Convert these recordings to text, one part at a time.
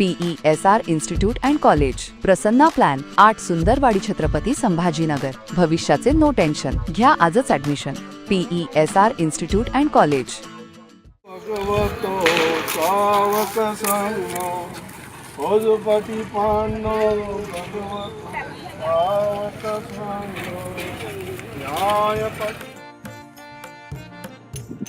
PESR institute and college, Prasanna plan, 8 Sundarwadi Chhatrapati Sambhajinagar. भविष्याचे no tension. घ्या आजच admission. PESR institute and college. भगवतो सावक संगो पशुपती पांडो भगवतो सावक संगो न्यायपती.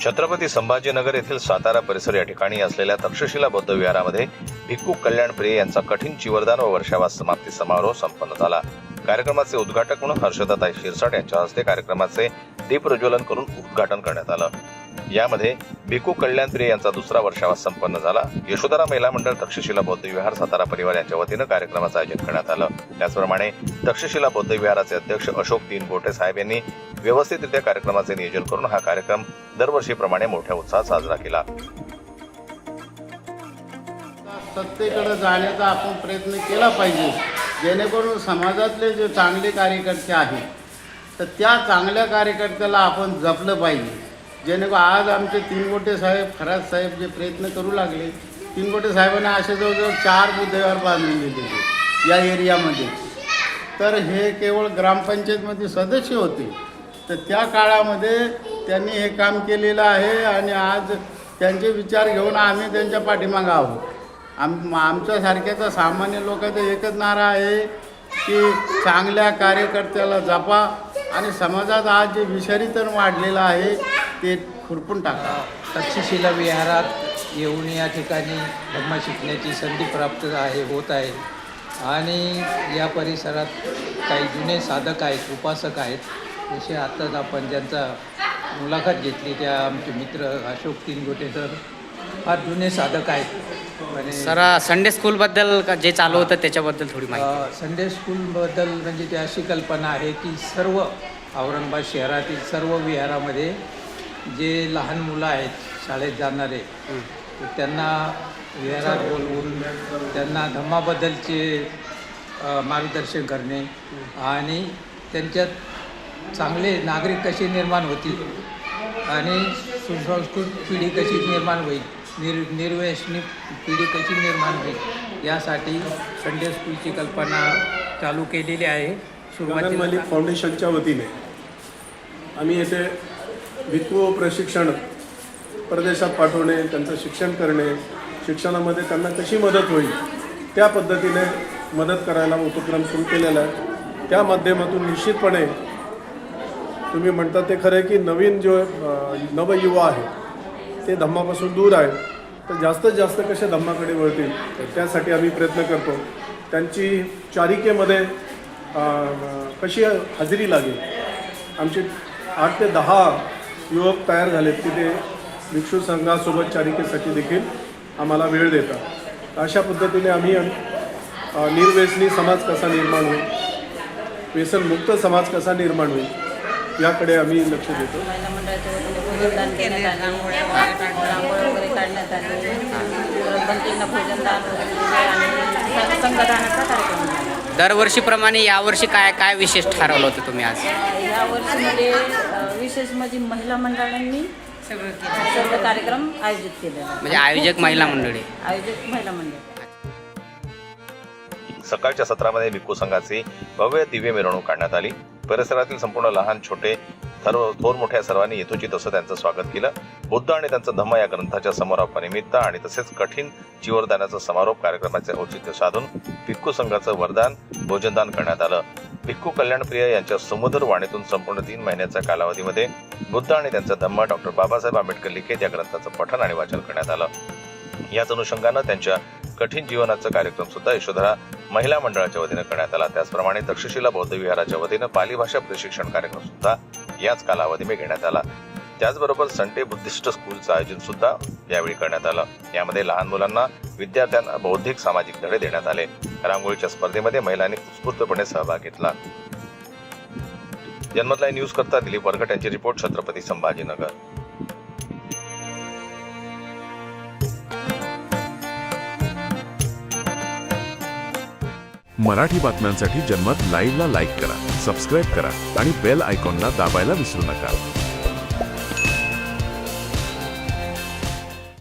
छत्रपती संभाजीनगर येथील सातारा परिसर या ठिकाणी असलेल्या तक्षशिला बौद्ध विहारामध्ये भिक्खू कल्याण प्रिय यांचा कठीण चिवरदान व वर्षावास समाप्ती समारोह संपन्न झाला. कार्यक्रमाचे उद्घाटक म्हणून हर्षदाताई शिरसाट यांच्या हस्ते कार्यक्रमाचे दीप प्रज्वलन करून उद्घाटन करण्यात आलं. यामध्ये भिक्खू कल्याण प्रिय यांचा दुसरा वर्षावास संपन्न झाला. यशोधरा महिला मंडळ तक्षशिला बौद्ध विहार सातारा परिवार यांच्या वतीनं कार्यक्रमाचं आयोजन करण्यात आलं. त्याचप्रमाणे तक्षशिला बौद्ध विहाराचे अध्यक्ष अशोक तीनगोटे साहेब यांनी व्यवस्थितरित्या कार्यक्रमाचे नियोजन करून हा कार्यक्रम दरवर्षीप्रमाणे मोठ्या उत्साहात साजरा केला. सत्तेकडे जाण्याचा आपण प्रयत्न केला पाहिजे, जेणेकरून समाजातले जे चांगले कार्यकर्ते आहेत तर त्या चांगल्या कार्यकर्त्याला आपण जपलं पाहिजे. जेणेकरून आज आमचे तीनगोटे साहेब, खरात साहेब जे प्रयत्न करू लागले, तीनगोटे साहेबांना असे जवळजवळ 4 बुद्धविहार बांधून दिले या एरियामध्ये. तर हे केवळ ग्रामपंचायतमध्ये सदस्य होते, तर त्या काळामध्ये त्यांनी हे काम केलेलं आहे आणि आज त्यांचे विचार घेऊन आम्ही त्यांच्या पाठीमागं आहोत. आमच्यासारख्याचा सामान्य लोकांचा एकच नारा आहे की चांगल्या कार्यकर्त्याला जपा आणि समाजात आज जे विषारीतन वाढलेलं आहे ते खुरपून टाका. तक्षशिला विहारात येऊन या ठिकाणी धम्म शिकण्याची संधी प्राप्त होत आहे आणि या परिसरात काही जुने साधक आहेत, उपासक आहेत. जसे आत्ताच आपण ज्यांचा मुलाखत घेतली त्या आमचे मित्र अशोक तीनगोटे सर फार जुने साधक आहेत. आणि सर संडे स्कूलबद्दल जे चालू होतं त्याच्याबद्दल थोडी माहिती. संडे स्कूलबद्दल म्हणजे ती अशी कल्पना आहे की सर्व औरंगाबाद शहरातील सर्व विहारामध्ये जे लहान मुलं आहेत शाळेत जाणारे, त्यांना विहारात बोलवून त्यांना धम्माबद्दलचे मार्गदर्शन करणे आणि त्यांच्यात चांगले नागरिक कसे निर्माण होतील आणि सुसंस्कृत पिढी कशी निर्माण होईल, निर्व्यसनी पिढी कशी निर्माण होईल यासाठी संडे स्कूलची कल्पना चालू केलेली आहे. सुरुवातीला मलिक फाउंडेशनच्या वतीने आम्ही येथे भिक्खू प्रशिक्षण परदेशात पाठवणे, त्यांचं शिक्षण करणे, शिक्षणामध्ये त्यांना कशी मदत होईल त्या पद्धतीने मदत करायला उपक्रम सुरू केलेला आहे. त्या माध्यमातून निश्चितपणे तुम्ही म्हणता ते खरं आहे की नवीन जो नवयुवा आहे ते धम्मापासून दूर आहे, तर जास्तीत जास्त कसे धम्माकडे वळतील त्यासाठी आम्ही प्रयत्न करतो. त्यांची चारिकेमध्ये कशी हजेरी लागेल. आमचे 8 ते 10 युवक तयार झालेत की ते भिक्षू संघासोबत चारिकेसाठी देखील आम्हाला वेळ देतात. अशा पद्धतीने आम्ही निर्व्यसनी समाज कसा निर्माण होईल, व्यसनमुक्त समाज कसा निर्माण होईल याकडे आम्ही लक्ष देतो. महिला मंडळाच्या वतीने भोजनदान करण्यात आले, रांगोळी वगैरे काढण्यात आली, बंदींना भोजनदान वगैरे आणि संघदानाचा कार्यक्रम झाला. दरवर्षीप्रमाणे यावर्षी काय विशेष ठरवलं होतं तुम्ही आज? यावर्षीमध्ये विशेष म्हणजे महिला मंडळांनी सर्व कार्यक्रम आयोजित केले. म्हणजे आयोजक महिला मंडळी. सकाळच्या सत्रामध्ये भिक्खू संघाची भव्य दिव्य मिरवणूक काढण्यात आली. परिसरातील संपूर्ण लहान छोटे थोर मोठ्या सर्वांनी यथोचित असं त्यांचं स्वागत केलं. बुद्ध आणि त्यांचा धम्म या ग्रंथाच्या समारोपानिमित्त आणि तसेच कठीण चिवरदानाचा समारोप कार्यक्रमाचे औचित्य साधून भिक्खू संघाचं वरदान भोजनदान करण्यात आलं. भिक्खू कल्याणप्रिय यांच्या सुमधुर वाणीतून संपूर्ण 3 महिन्याच्या कालावधीमध्ये बुद्ध आणि त्यांचा धम्म डॉक्टर बाबासाहेब आंबेडकर लिखित या ग्रंथाचं पठण आणि वाचन करण्यात आलं. याच अनुषंगानं त्यांच्या कठीण जीवनाचा कार्यक्रम सुद्धा यशोधरा महिला मंडळाच्या वतीनं करण्यात आला. त्याचप्रमाणे तक्षशिला बौद्ध विहाराच्या वतीनं पाली भाषा प्रशिक्षण कार्यक्रम सुद्धा याच कालावधीमध्ये घेण्यात आला. त्याचबरोबर संडे बुद्धिस्ट स्कूलचं आयोजन सुद्धा यावेळी करण्यात आलं. यामध्ये लहान मुलांना, विद्यार्थ्यांना बौद्धिक सामाजिक धडे देण्यात आले. रांगोळीच्या स्पर्धेमध्ये महिलांनी उत्स्फूर्तपणे सहभाग घेतला. जन्मत लाईव्ह न्यूज करता दिलीप वरकट यांची रिपोर्ट, छत्रपती संभाजीनगर. मराठी बातम्यांसाठी जन्मत लाईव्हला लाईक करा, सबस्क्राईब करा आणि बेल आयकॉनला दाबायला विसरू नका.